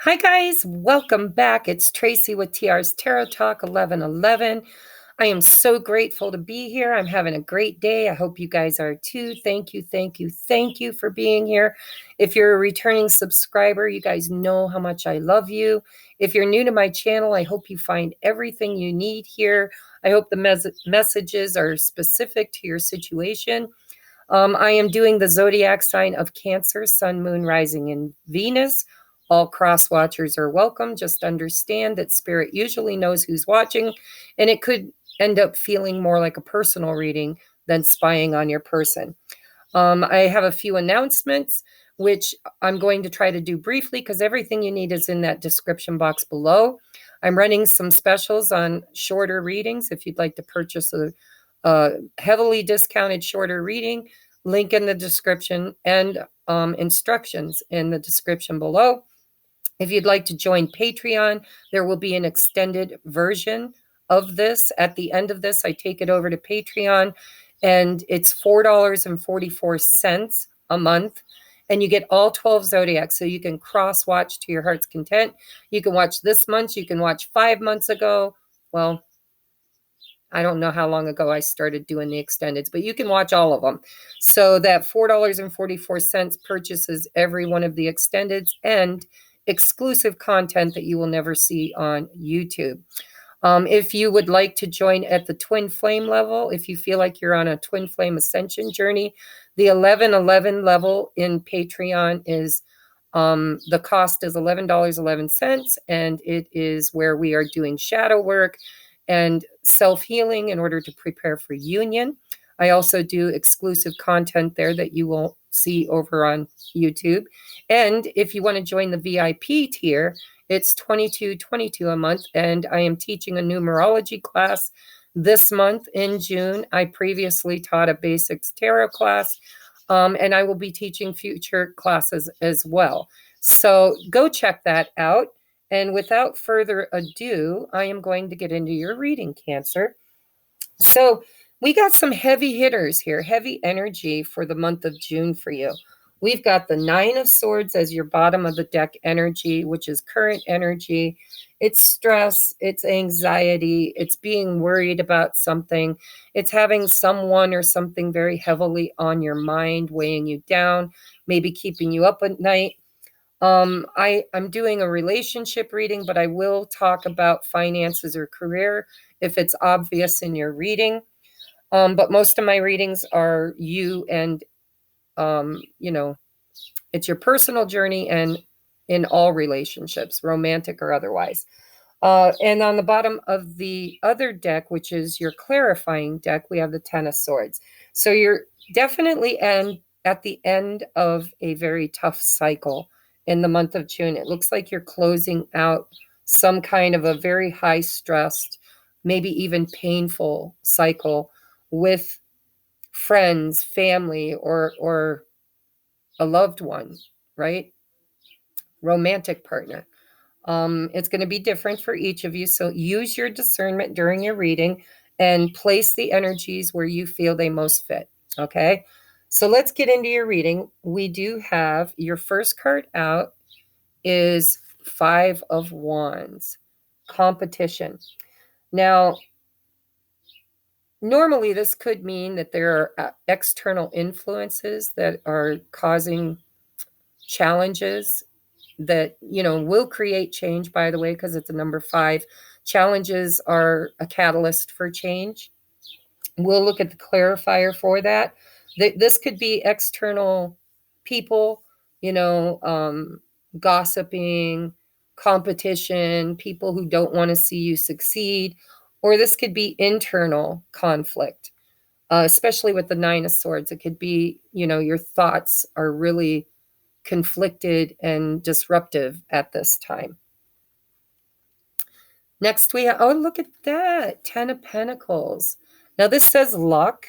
Hi guys, welcome back. It's Tracy with TR's Tarot Talk 1111. I am so grateful to be here. I'm having a great day. I hope you guys are too. Thank you, thank you, thank you for being here. If you're a returning subscriber, you guys know how much I love you. If you're new to my channel, I hope you find everything you need here. I hope the messages are specific to your situation. I am doing the zodiac sign of Cancer, Sun, Moon, Rising, and Venus. All cross watchers are welcome. Just understand that Spirit usually knows who's watching, and it could end up feeling more like a personal reading than spying on your person. I have a few announcements, which I'm going to try to do briefly because everything you need is in that description box below. I'm running some specials on shorter readings. If you'd like to purchase a heavily discounted shorter reading, link in the description and instructions in the description below. If you'd like to join Patreon, there will be an extended version of this. At the end of this, I take it over to Patreon, and it's $4.44 a month. And you get all 12 zodiacs, so you can cross-watch to your heart's content. You can watch this month. You can watch 5 months ago. Well, I don't know how long ago I started doing the extendeds, but you can watch all of them. So that $4.44 purchases every one of the extendeds and exclusive content that you will never see on YouTube. If you would like to join at the twin flame level, if you feel like you're on a twin flame ascension journey, the 1111 level in Patreon is the cost is $11.11, and it is where we are doing shadow work and self-healing in order to prepare for union. I also do exclusive content there that you won't see over on YouTube. And if you want to join the VIP tier, it's $22.22 a month, and I am teaching a numerology class this month in June. I previously taught a basics tarot class, and I will be teaching future classes as well. So go check that out. And without further ado, I am going to get into your reading, Cancer. So we got some heavy hitters here, heavy energy for the month of June for you. We've got the Nine of Swords as your bottom of the deck energy, which is current energy. It's stress, it's anxiety, it's being worried about something. It's having someone or something very heavily on your mind, weighing you down, maybe keeping you up at night. I'm doing a relationship reading, but I will talk about finances or career if it's obvious in your reading. But most of my readings are you and, it's your personal journey and in all relationships, romantic or otherwise. And on the bottom of the other deck, which is your clarifying deck, we have the Ten of Swords. So you're definitely at the end of a very tough cycle in the month of June. It looks like you're closing out some kind of a very high stressed, maybe even painful cycle with friends, family, or a loved one, right? Romantic partner. It's going to be different for each of you. So use your discernment during your reading and place the energies where you feel they most fit. Okay. So let's get into your reading. We do have your first card out is Five of Wands, competition. Now, normally this could mean that there are external influences that are causing challenges that, will create change, by the way, because it's a number 5. Challenges are a catalyst for change. We'll look at the clarifier for that. This could be external people, gossiping, competition, people who don't want to see you succeed, or this could be internal conflict, especially with the Nine of Swords. It could be, your thoughts are really conflicted and disruptive at this time. Next we have, oh, look at that, 10 of Pentacles. Now this says luck.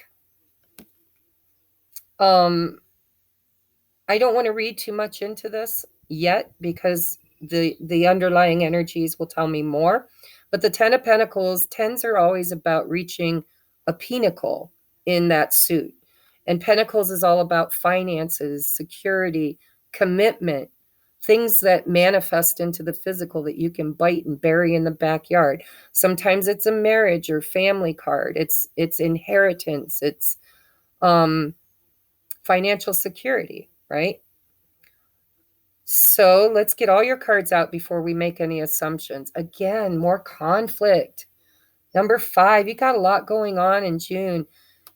I don't want to read too much into this yet because the underlying energies will tell me more. But the 10 of Pentacles, 10s are always about reaching a pinnacle in that suit. And Pentacles is all about finances, security, commitment, things that manifest into the physical that you can bite and bury in the backyard. Sometimes it's a marriage or family card. It's inheritance. It's financial security, right? So let's get all your cards out before we make any assumptions. Again, more conflict. Number 5, you got a lot going on in June.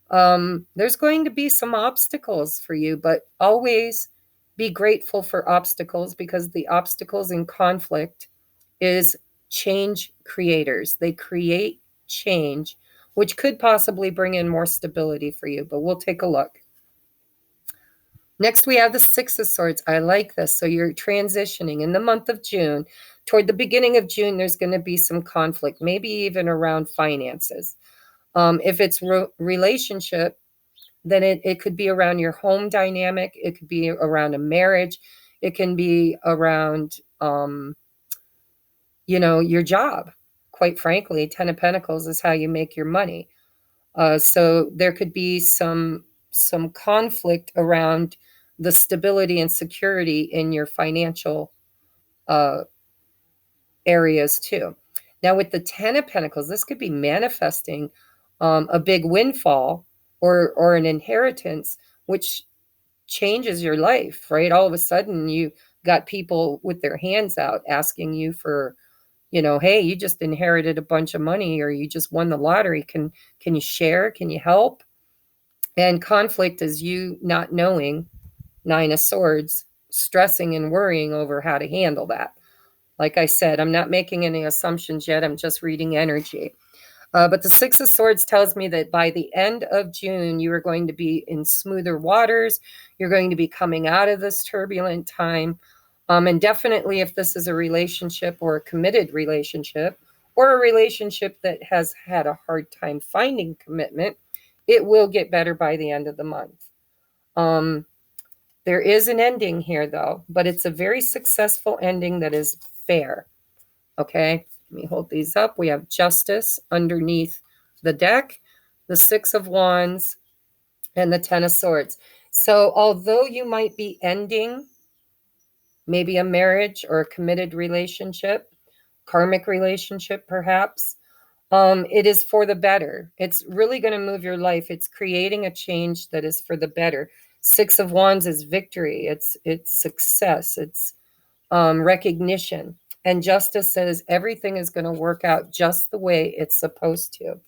There's going to be some obstacles for you, but always be grateful for obstacles, because the obstacles in conflict is change creators. They create change, which could possibly bring in more stability for you, but we'll take a look. Next, we have the 6 of Swords. I like this. So you're transitioning in the month of June. Toward the beginning of June, there's going to be some conflict, maybe even around finances. If it's relationship, then it could be around your home dynamic. It could be around a marriage. It can be around, your job. Quite frankly, 10 of Pentacles is how you make your money. So there could be some conflict around the stability and security in your financial areas too. Now with the 10 of Pentacles, this could be manifesting a big windfall or an inheritance, which changes your life, right? All of a sudden you got people with their hands out asking you for, hey, you just inherited a bunch of money, or you just won the lottery. Can you share? Can you help? And conflict is you not knowing, 9 of Swords, stressing and worrying over how to handle that. Like I said, I'm not making any assumptions yet. I'm just reading energy. But the 6 of Swords tells me that by the end of June, you are going to be in smoother waters. You're going to be coming out of this turbulent time. And definitely if this is a relationship or a committed relationship, or a relationship that has had a hard time finding commitment, it will get better by the end of the month. There is an ending here, though, but it's a very successful ending that is fair. Okay, let me hold these up. We have Justice underneath the deck, the 6 of Wands, and the 10 of Swords. So although you might be ending maybe a marriage or a committed relationship, karmic relationship perhaps, it is for the better. It's really going to move your life. It's creating a change that is for the better. 6 of Wands is victory. It's success. It's recognition. And Justice says everything is going to work out just the way it's supposed to.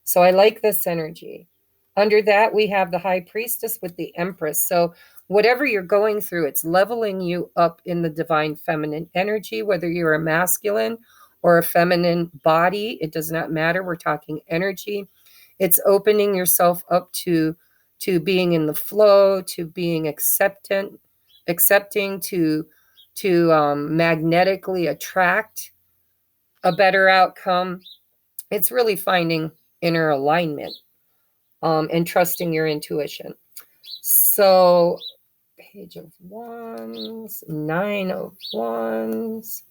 So I like this energy. Under that, we have the High Priestess with the Empress. So whatever you're going through, it's leveling you up in the divine feminine energy, whether you're a masculine or a feminine body, it does not matter. We're talking energy. It's opening yourself up to being in the flow, to being accepting, to magnetically attract a better outcome. It's really finding inner alignment and trusting your intuition. So Page of Wands, 9 of Wands,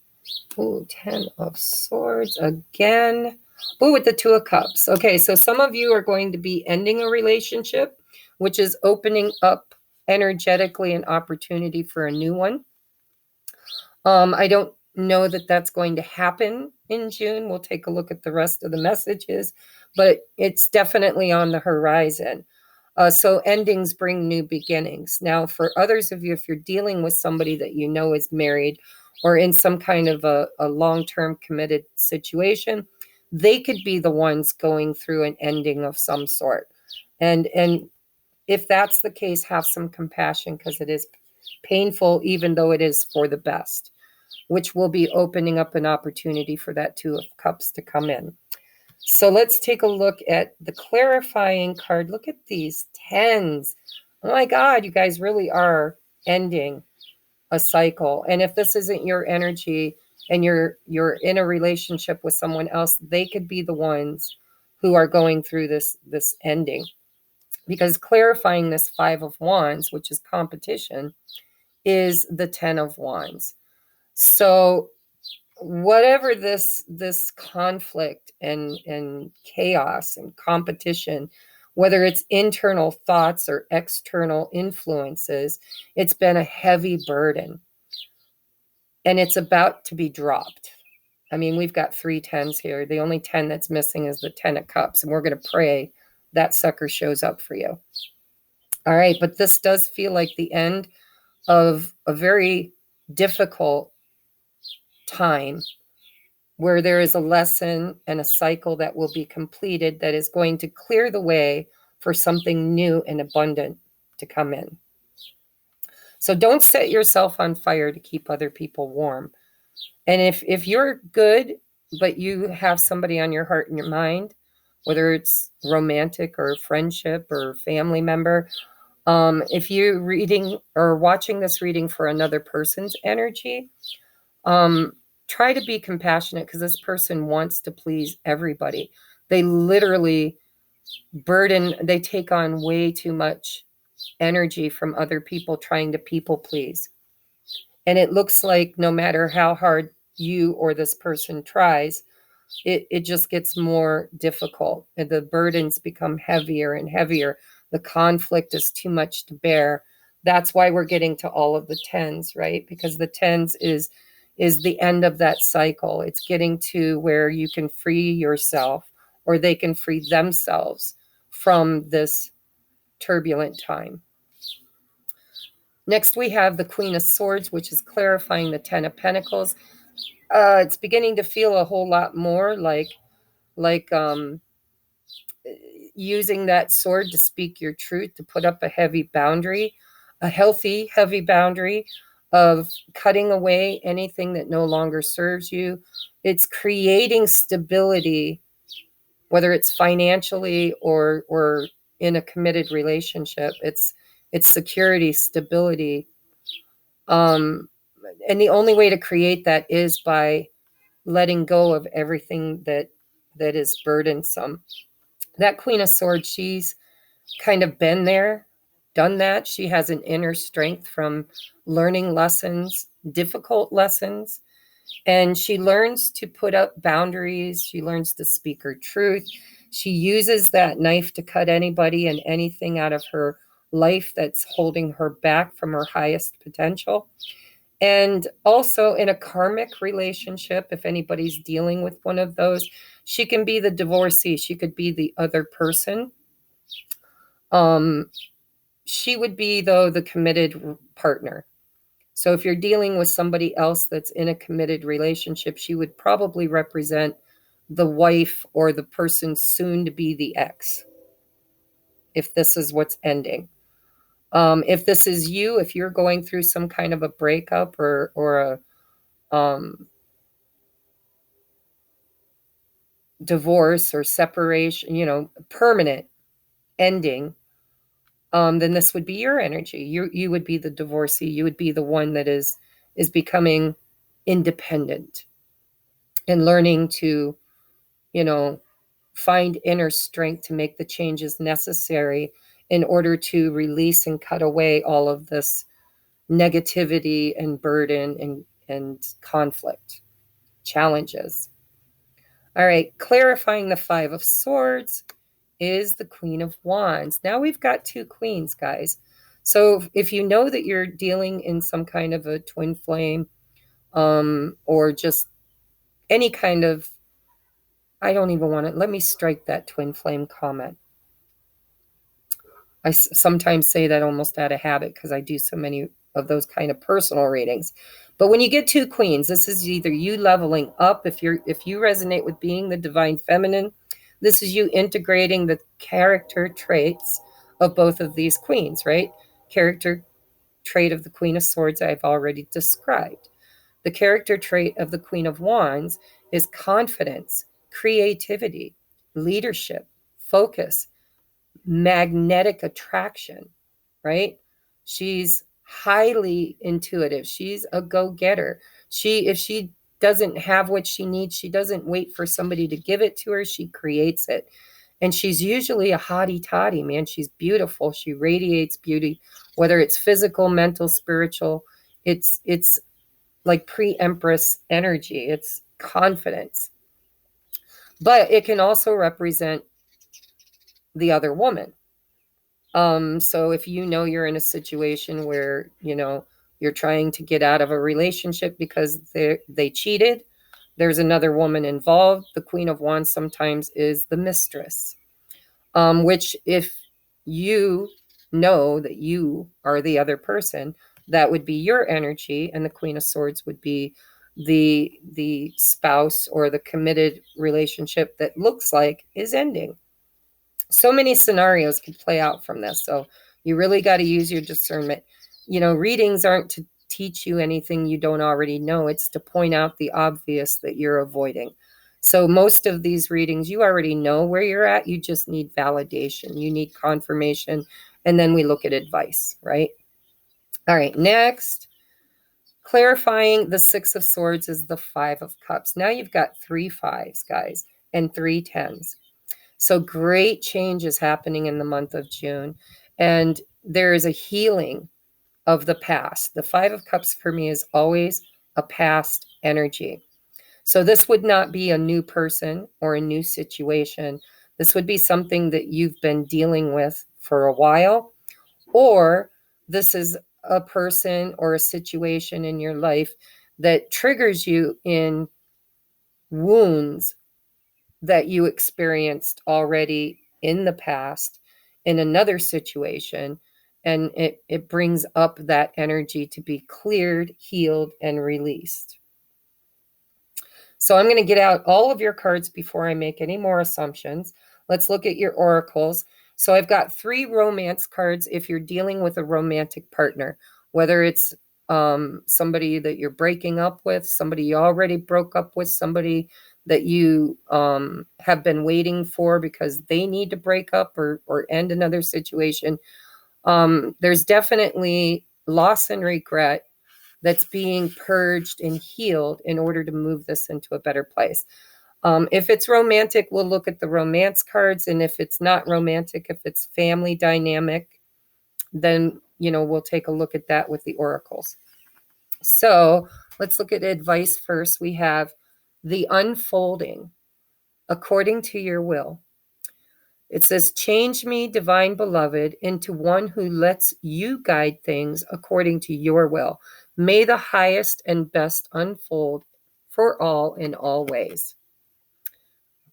ooh, 10 of Swords again. Ooh, with the 2 of Cups. Okay, so some of you are going to be ending a relationship, which is opening up energetically an opportunity for a new one. I don't know that that's going to happen in June. We'll take a look at the rest of the messages, but it's definitely on the horizon. So endings bring new beginnings. Now, for others of you, if you're dealing with somebody that you know is married or in some kind of a long-term committed situation, they could be the ones going through an ending of some sort. And if that's the case, have some compassion, because it is painful, even though it is for the best, which will be opening up an opportunity for that 2 of Cups to come in. So let's take a look at the clarifying card. Look at these 10s. Oh my God, you guys really are ending a cycle. And if this isn't your energy and you're in a relationship with someone else, they could be the ones who are going through this ending. Because clarifying this 5 of Wands, which is competition, is the 10 of Wands. So whatever this conflict and chaos and competition, whether it's internal thoughts or external influences, it's been a heavy burden. and it's about to be dropped. I mean, we've got 3 10s here. The only 10 that's missing is the 10 of cups, and we're going to pray that sucker shows up for you. All right, but this does feel like the end of a very difficult time where there is a lesson and a cycle that will be completed that is going to clear the way for something new and abundant to come in. So don't set yourself on fire to keep other people warm. And if you're good, but you have somebody on your heart and your mind, whether it's romantic or friendship or family member, if you're reading or watching this reading for another person's energy, try to be compassionate, because this person wants to please everybody. They literally they take on way too much energy from other people trying to people please. And it looks like no matter how hard you or this person tries, it just gets more difficult, and the burdens become heavier and heavier. The conflict is too much to bear. That's why we're getting to all of the 10s, right? Because the 10s is the end of that cycle. It's getting to where you can free yourself, or they can free themselves from this turbulent time. Next, we have the Queen of Swords, which is clarifying the 10 of Pentacles. It's beginning to feel a whole lot more like using that sword to speak your truth, to put up a heavy boundary, a healthy, heavy boundary of cutting away anything that no longer serves you. It's creating stability, whether it's financially or in a committed relationship. It's security, stability. And the only way to create that is by letting go of everything that is burdensome. That Queen of Swords, she's kind of been there, done that. She has an inner strength from learning lessons, difficult lessons, and she learns to put up boundaries. She learns to speak her truth. She uses that knife to cut anybody and anything out of her life that's holding her back from her highest potential. And also in a karmic relationship, if anybody's dealing with one of those, she can be the divorcee. She could be the other person. She would be, though, the committed partner. So if you're dealing with somebody else that's in a committed relationship, she would probably represent the wife or the person soon to be the ex, if this is what's ending. If this is you, if you're going through some kind of a breakup or a divorce or separation, permanent ending, then this would be your energy. You would be the divorcee. You would be the one that is becoming independent and learning to, find inner strength to make the changes necessary in order to release and cut away all of this negativity and burden and conflict, challenges. All right, clarifying the 5 of Swords is the Queen of Wands. Now we've got 2 queens, guys. So if you know that you're dealing in some kind of a twin flame, or just any kind of, I don't even want to, let me strike that twin flame comment. I sometimes say that almost out of habit because I do so many of those kind of personal readings. But when you get 2 queens, this is either you leveling up. If you resonate with being the divine feminine, this is you integrating the character traits of both of these queens, right? Character trait of the Queen of Swords I've already described. The character trait of the Queen of Wands is confidence, creativity, leadership, focus, magnetic attraction, right? She's highly intuitive. She's a go-getter. If she doesn't have what she needs, she doesn't wait for somebody to give it to her. She creates it. And she's usually a hottie toddy, man. She's beautiful. She radiates beauty, whether it's physical, mental, spiritual. It's like pre-empress energy. It's confidence. But it can also represent the other woman. So if you're in a situation where, You're trying to get out of a relationship because they cheated. There's another woman involved. The Queen of Wands sometimes is the mistress, which if you know that you are the other person, that would be your energy, and the Queen of Swords would be the spouse or the committed relationship that looks like is ending. So many scenarios could play out from this. So you really got to use your discernment. Readings aren't to teach you anything you don't already know. It's to point out the obvious that you're avoiding. So most of these readings, you already know where you're at. You just need validation. You need confirmation. And then we look at advice, right? All right, next. Clarifying the Six of Swords is the Five of Cups. Now you've got 3 5s, guys, and 3 10s. So great change is happening in the month of June. And there is a healing of the past. The 5 of Cups for me is always a past energy. So this would not be a new person or a new situation. This would be something that you've been dealing with for a while, or this is a person or a situation in your life that triggers you in wounds that you experienced already in the past in another situation, and it brings up that energy to be cleared, healed, and released. So I'm going to get out all of your cards before I make any more assumptions. Let's look at your oracles. So I've got 3 romance cards if you're dealing with a romantic partner, whether it's somebody that you're breaking up with, somebody you already broke up with, somebody that you have been waiting for because they need to break up or end another situation. There's definitely loss and regret that's being purged and healed in order to move this into a better place. If it's romantic, we'll look at the romance cards. And if it's not romantic, if it's family dynamic, then, we'll take a look at that with the oracles. So let's look at advice first. We have the unfolding according to your will. It says, change me, divine beloved, into one who lets you guide things according to your will. May the highest and best unfold for all in all ways.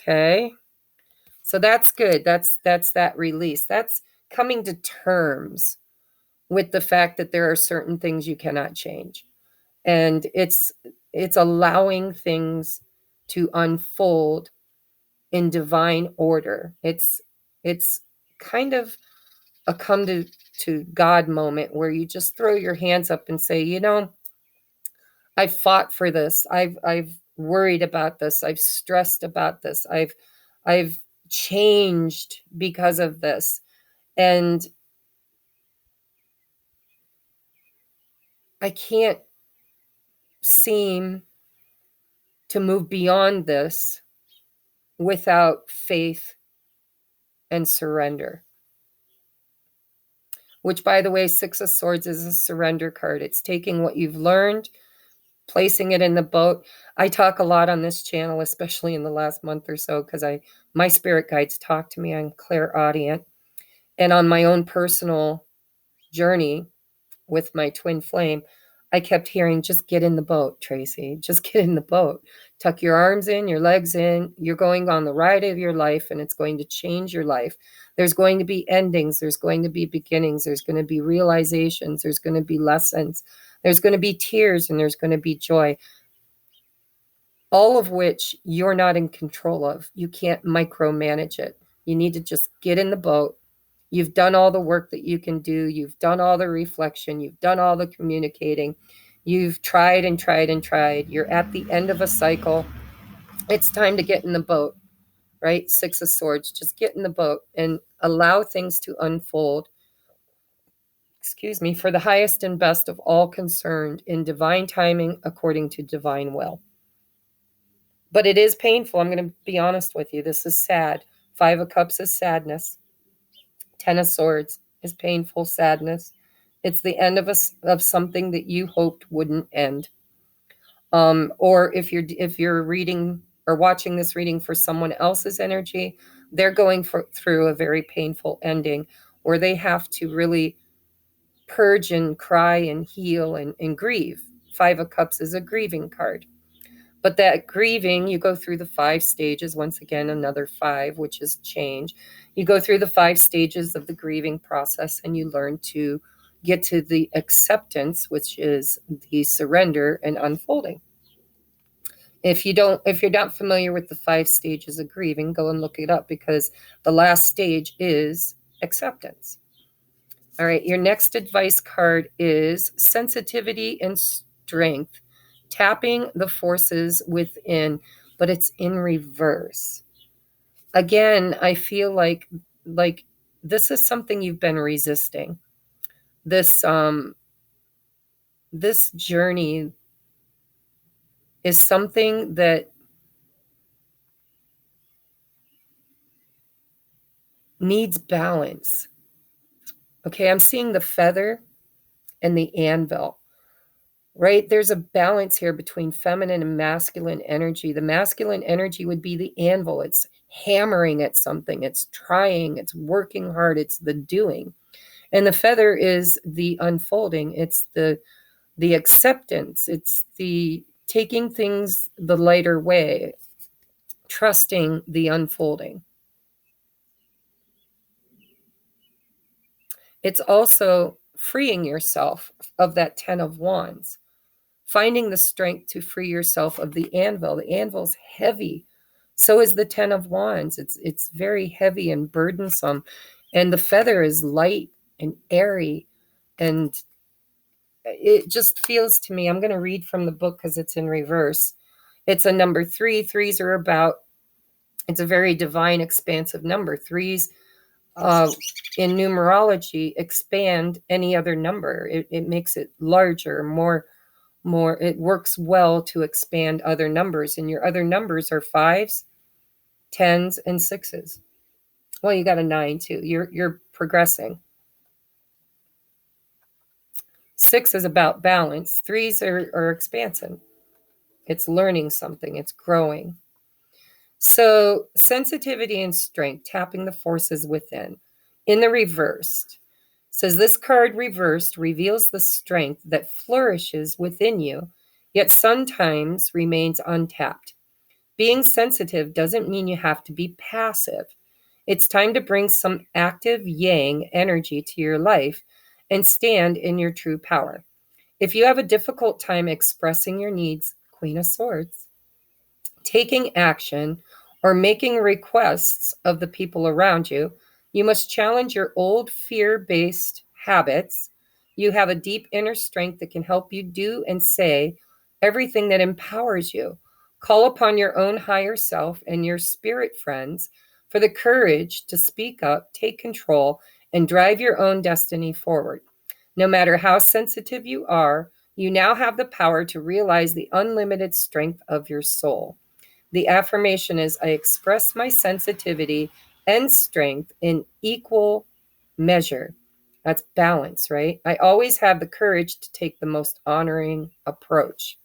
Okay. So that's good. That's that release. That's coming to terms with the fact that there are certain things you cannot change. And it's allowing things to unfold in divine order. It's kind of a come to God moment where you just throw your hands up and say, I've fought for this. I've worried about this. I've stressed about this. I've changed because of this. And I can't seem to move beyond this without faith and surrender. Which, by the way, Six of Swords is a surrender card. It's taking what you've learned, placing it in the boat. I talk a lot on this channel, especially in the last month or so, because my spirit guides talk to me. I'm clairaudient. And on my own personal journey with my twin flame, I kept hearing, just get in the boat, Tracie. Just get in the boat. Tuck your arms in, your legs in. You're going on the ride of your life, and it's going to change your life. There's going to be endings. There's going to be beginnings. There's going to be realizations. There's going to be lessons. There's going to be tears, and there's going to be joy. All of which you're not in control of. You can't micromanage it. You need to just get in the boat. You've done all the work that you can do. You've done all the reflection. You've done all the communicating. You've tried and tried and tried. You're at the end of a cycle. It's time to get in the boat, right? Six of Swords. Just get in the boat and allow things to unfold, for the highest and best of all concerned in divine timing according to divine will. But it is painful. I'm going to be honest with you. This is sad. 5 of Cups is sadness. 10 of Swords is painful sadness. It's the end of something that you hoped wouldn't end. Or if you're reading or watching this reading for someone else's energy, they're going through a very painful ending where they have to really purge and cry and heal and grieve. 5 of Cups is a grieving card. But that grieving, you go through the 5 stages. Once again, another 5, which is change. You go through the 5 stages of the grieving process, and you learn to get to the acceptance, which is the surrender and unfolding. If you're not familiar with the 5 stages of grieving, go and look it up, because the last stage is acceptance. All right, your next advice card is sensitivity and strength, tapping the forces within, but it's in reverse. Again, I feel like this is something you've been resisting. This journey is something that needs balance. Okay, I'm seeing the feather and the anvil, right? There's a balance here between feminine and masculine energy. The masculine energy would be the anvil. It's hammering at something. It's trying. It's working hard. It's the doing. And the feather is the unfolding. It's the acceptance. It's the taking things the lighter way, trusting the unfolding. It's also freeing yourself of that 10 of Wands, finding the strength to free yourself of the anvil. The anvil's heavy. So is the 10 of Wands. It's very heavy and burdensome. And the feather is light and airy. And it just feels to me, I'm going to read from the book because it's in reverse. It's a number 3. Threes are it's a very divine, expansive number. Threes in numerology expand any other number. It makes it larger, more. It works well to expand other numbers, and your other numbers are 5s, 10s, and 6s. Well, you got a 9 too. You're progressing. 6 is about balance. 3s are expansion. It's learning something. It's growing. So sensitivity and strength, tapping the forces within. In the reversed, says this card reversed reveals the strength that flourishes within you, yet sometimes remains untapped. Being sensitive doesn't mean you have to be passive. It's time to bring some active yang energy to your life and stand in your true power. If you have a difficult time expressing your needs, Queen of Swords, taking action, or making requests of the people around you, you must challenge your old fear-based habits. You have a deep inner strength that can help you do and say everything that empowers you. Call upon your own higher self and your spirit friends for the courage to speak up, take control, and drive your own destiny forward. No matter how sensitive you are, you now have the power to realize the unlimited strength of your soul. The affirmation is, I express my sensitivity and strength in equal measure. That's balance, right? I always have the courage to take the most honoring approach.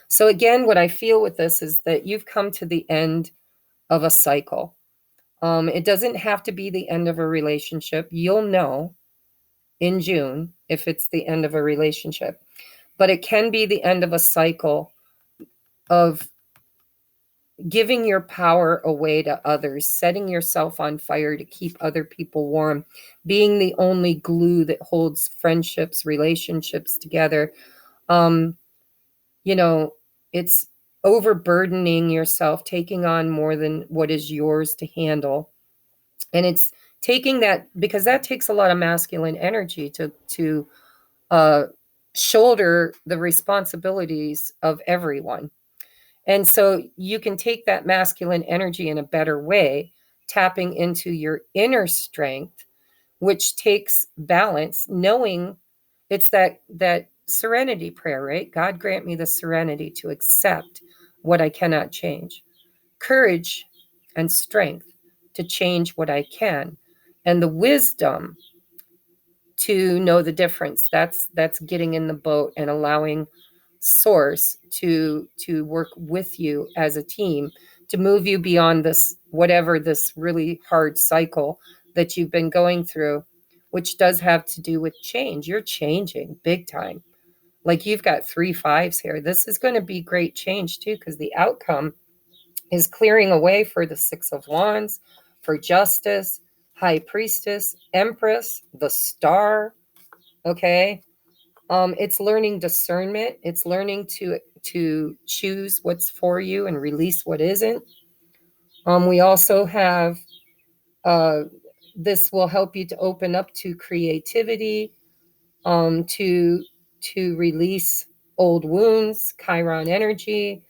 So again, what I feel with this is that you've come to the end of a cycle. It doesn't have to be the end of a relationship. You'll know in June if it's the end of a relationship. But it can be the end of a cycle of giving your power away to others, setting yourself on fire to keep other people warm, being the only glue that holds friendships, relationships together. It's overburdening yourself, taking on more than what is yours to handle. And it's taking that, because that takes a lot of masculine energy to shoulder the responsibilities of everyone. And so you can take that masculine energy in a better way, tapping into your inner strength, which takes balance, knowing it's that serenity prayer, right? God grant me the serenity to accept what I cannot change, courage and strength to change what I can, and the wisdom to know the difference. That's getting in the boat and allowing source to work with you as a team to move you beyond this, whatever this really hard cycle that you've been going through, which does have to do with change. You're changing big time. Like you've got 3 5s here. This is going to be great change too, because the outcome is clearing away for the 6 of Wands, for Justice, High Priestess, Empress, the Star. Okay. It's learning discernment. It's learning to choose what's for you and release what isn't. We also have this will help you to open up to creativity, to release old wounds, Chiron energy,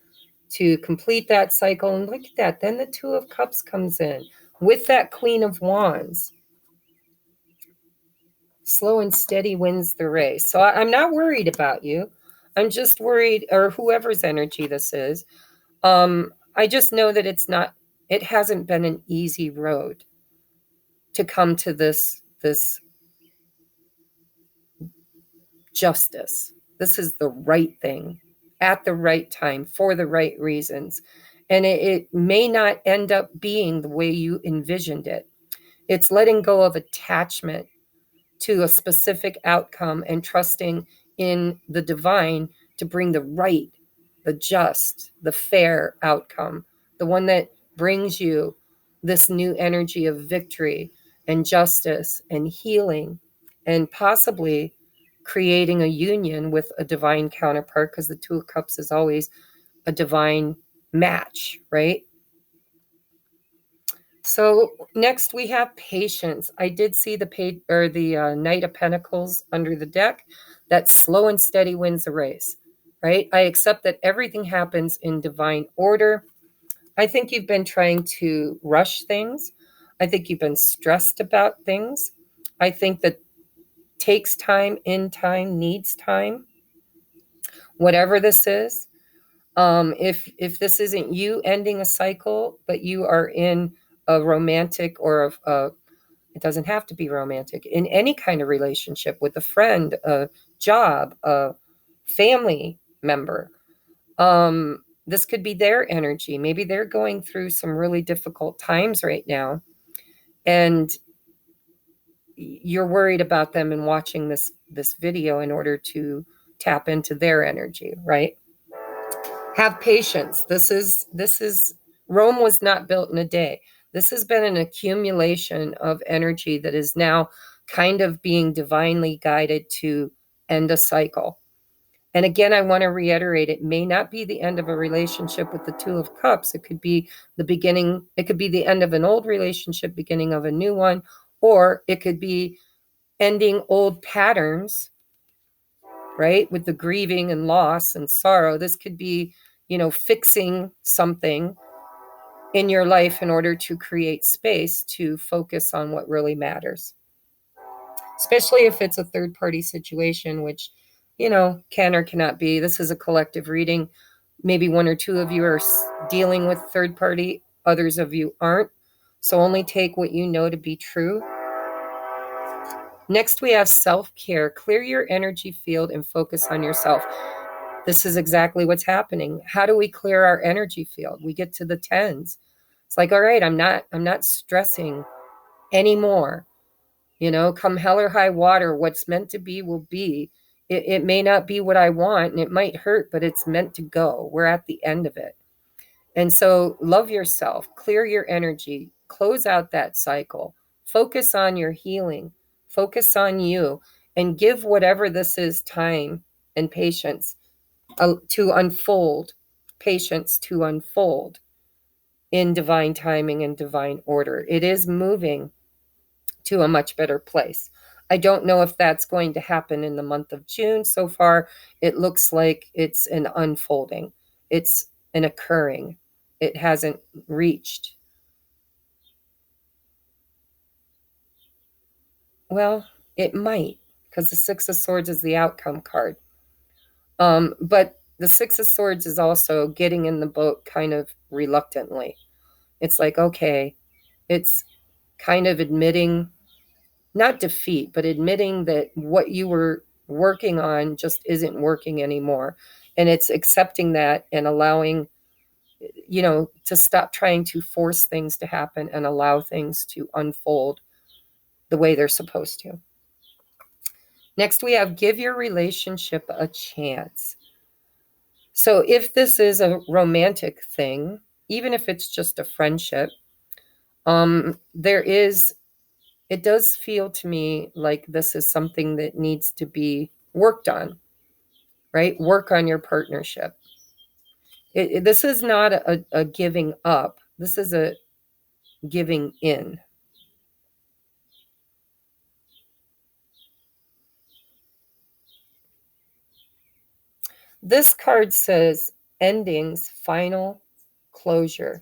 to complete that cycle. And look at that. Then the 2 of Cups comes in with that Queen of Wands. Slow and steady wins the race. So I'm not worried about you. I'm just worried, or whoever's energy this is. I just know that it hasn't been an easy road to come to this justice. This is the right thing at the right time for the right reasons. And it may not end up being the way you envisioned it. It's letting go of attachment to a specific outcome and trusting in the divine to bring the right, the just, the fair outcome, the one that brings you this new energy of victory and justice and healing, and possibly creating a union with a divine counterpart, because the 2 of Cups is always a divine match, right? So next we have patience. I did see the Knight of Pentacles under the deck. That slow and steady wins the race, right? I accept that everything happens in divine order. I think you've been trying to rush things. I think you've been stressed about things. I think that takes time, in time, needs time. Whatever this is, if this isn't you ending a cycle, but you are in a romantic or it doesn't have to be romantic, in any kind of relationship with a friend, a job, a family member, this could be their energy. Maybe they're going through some really difficult times right now, and you're worried about them and watching this video in order to tap into their energy, right? Have patience. This is Rome was not built in a day. This has been an accumulation of energy that is now kind of being divinely guided to end a cycle. And again, I want to reiterate, it may not be the end of a relationship with the 2 of Cups. It could be the beginning. It could be the end of an old relationship, beginning of a new one, or it could be ending old patterns, right? With the grieving and loss and sorrow. This could be, fixing something in your life in order to create space to focus on what really matters. Especially if it's a third-party situation, which, can or cannot be. This is a collective reading. Maybe 1 or 2 of you are dealing with third-party, others of you aren't. So only take what you know to be true. Next, we have self-care. Clear your energy field and focus on yourself. This is exactly what's happening. How do we clear our energy field? We get to the 10s. It's like, all right, I'm not stressing anymore. Come hell or high water, what's meant to be will be. It may not be what I want, and it might hurt, but it's meant to go. We're at the end of it. And so love yourself, clear your energy, close out that cycle, focus on your healing, focus on you, and give whatever this is time and patience to unfold, patience to unfold in divine timing and divine order. It is moving to a much better place. I don't know if that's going to happen in the month of June. So far, it looks like it's an unfolding. It's an occurring. It hasn't reached. Well, it might, because the 6 of Swords is the outcome card. But the 6 of Swords is also getting in the boat kind of reluctantly. It's like, okay, it's kind of admitting, not defeat, but admitting that what you were working on just isn't working anymore. And it's accepting that and allowing, to stop trying to force things to happen and allow things to unfold the way they're supposed to. Next, we have give your relationship a chance. So if this is a romantic thing, even if it's just a friendship, it does feel to me like this is something that needs to be worked on, right? Work on your partnership. This is not a giving up. This is a giving in. This card says endings, final closure.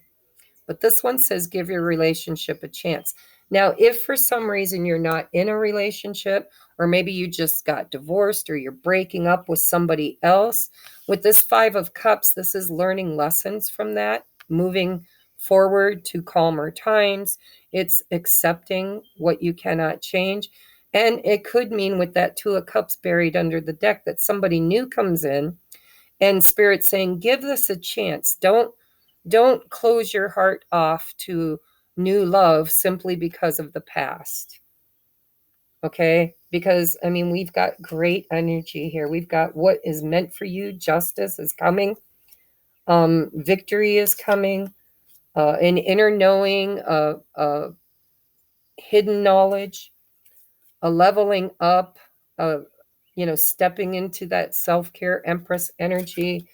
But this one says give your relationship a chance. Now, if for some reason you're not in a relationship, or maybe you just got divorced or you're breaking up with somebody else, with this Five of Cups, this is learning lessons from that, moving forward to calmer times. It's accepting what you cannot change. And it could mean with that Two of Cups buried under the deck that somebody new comes in and Spirit saying, give this a chance. Don't close your heart off to new love simply because of the past. Okay? Because, I mean, we've got great energy here. We've got what is meant for you. Justice is coming. Victory is coming. An inner knowing, hidden knowledge, a leveling up, stepping into that self-care Empress energy.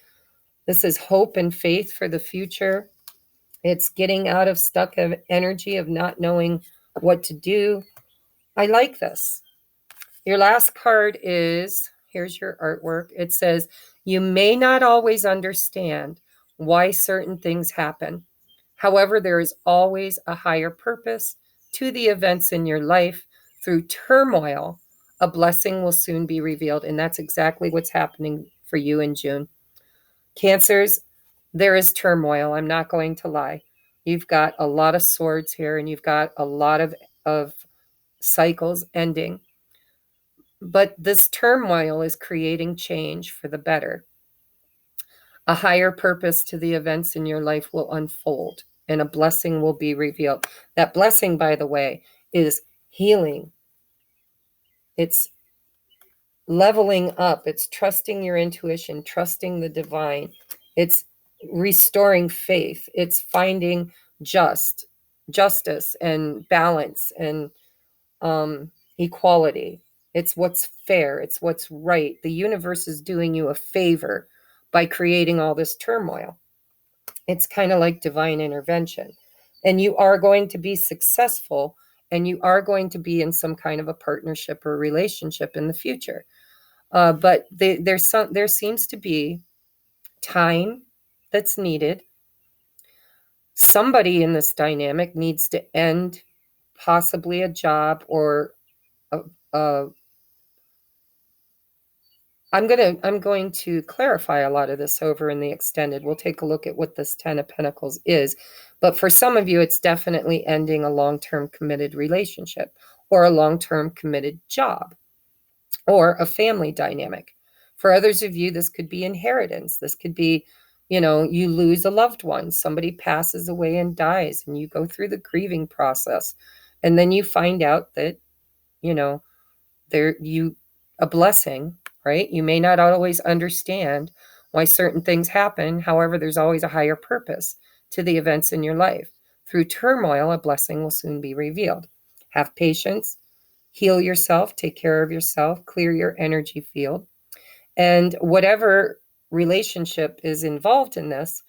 This is hope and faith for the future. It's getting out of stuck of energy of not knowing what to do. I like this. Your last card is, here's your artwork. It says, you may not always understand why certain things happen. However, there is always a higher purpose to the events in your life. Through turmoil, a blessing will soon be revealed. And that's exactly what's happening for you in June. Cancers, there is turmoil. I'm not going to lie. You've got a lot of swords here, and you've got a lot of cycles ending. But this turmoil is creating change for the better. A higher purpose to the events in your life will unfold, and a blessing will be revealed. That blessing, by the way, is healing. It's leveling up. It's trusting your intuition, trusting the divine. It's restoring faith. It's finding justice and balance and equality. It's what's fair. It's what's right. The universe is doing you a favor by creating all this turmoil. It's kind of like divine intervention. And you are going to be successful, and you are going to be in some kind of a partnership or relationship in the future. But there seems to be time that's needed. Somebody in this dynamic needs to end possibly a job or I'm going to clarify a lot of this over in the extended. We'll take a look at what this 10 of Pentacles is. But for some of you, it's definitely ending a long-term committed relationship or a long-term committed job or a family dynamic. For others of you, this could be inheritance. This could be, you lose a loved one. Somebody passes away and dies, and you go through the grieving process. And then you find out that, a blessing, right? You may not always understand why certain things happen. However, there's always a higher purpose to the events in your life. Through turmoil, a blessing will soon be revealed. Have patience, heal yourself, take care of yourself, clear your energy field. And whatever relationship is involved in this,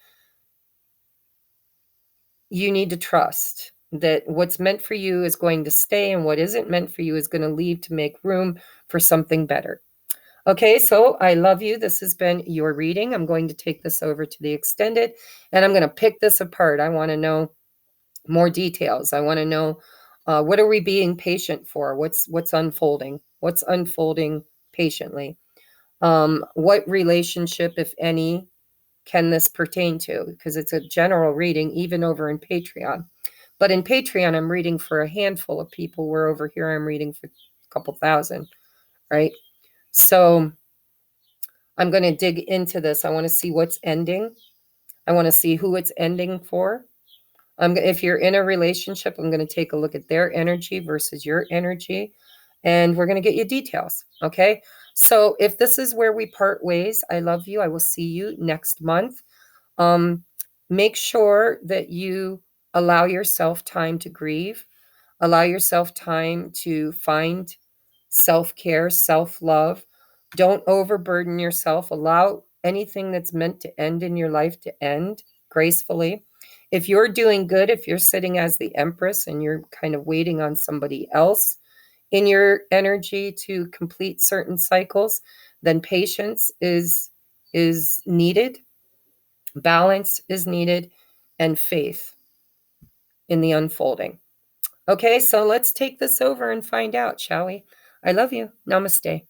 you need to trust that what's meant for you is going to stay, and what isn't meant for you is going to leave to make room for something better. Okay, so I love you. This has been your reading. I'm going to take this over to the extended, and I'm going to pick this apart. I want to know more details. I want to know what are we being patient for? What's unfolding? What's unfolding patiently? What relationship, if any, can this pertain to? Because it's a general reading, even over in Patreon. But in Patreon, I'm reading for a handful of people, where over here I'm reading for a couple thousand, right? So I'm going to dig into this. I want to see what's ending. I want to see who it's ending for. If you're in a relationship, I'm going to take a look at their energy versus your energy. and we're going to get you details. Okay. So if this is where we part ways, I love you. I will see you next month. Make sure that you allow yourself time to grieve, allow yourself time to find self-care, self-love. Don't overburden yourself. Allow anything that's meant to end in your life to end gracefully. If you're doing good, if you're sitting as the Empress and you're kind of waiting on somebody else in your energy to complete certain cycles, then patience is needed, balance is needed, and faith in the unfolding. Okay, so let's take this over and find out, shall we? I love you. Namaste.